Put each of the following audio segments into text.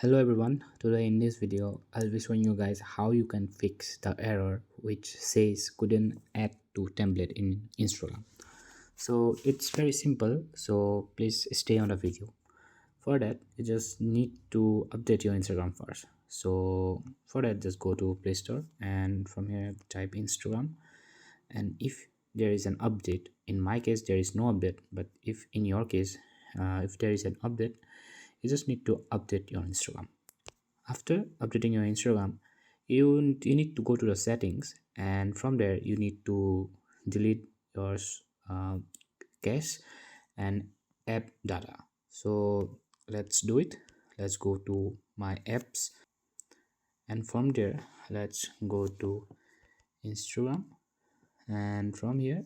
Hello everyone, today in this video I'll be showing you guys how you can fix the error which says couldn't add to template in Instagram. So it's very simple, so please stay on the video. For that you just need to update your Instagram first. So for that just go to Play Store and from here type Instagram, and if there is an update, in my case there is no update, but if in your case if there is an update, you just need to update your Instagram. After updating your Instagram, you need to go to the settings, and from there you need to delete your uh, cache and app data. So let's do it. Let's go to my apps, and from there let's go to Instagram, and from here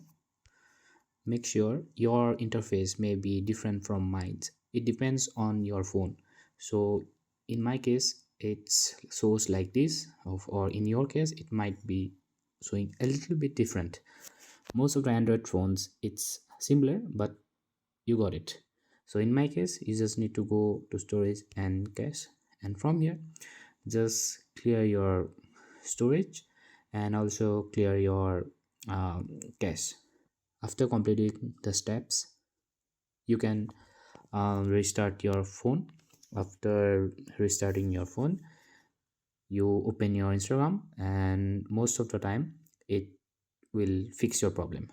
make sure your interface may be different from mine. It depends on your phone. So in my case it's shows like this, or in your case it might be showing a little bit different. Most of the Android phones it's similar, but you got it. So in my case you just need to go to storage and cache, and from here just clear your storage and also clear your cache. After completing the steps, you can restart your phone. After restarting your phone, you open your Instagram, and most of the time it will fix your problem.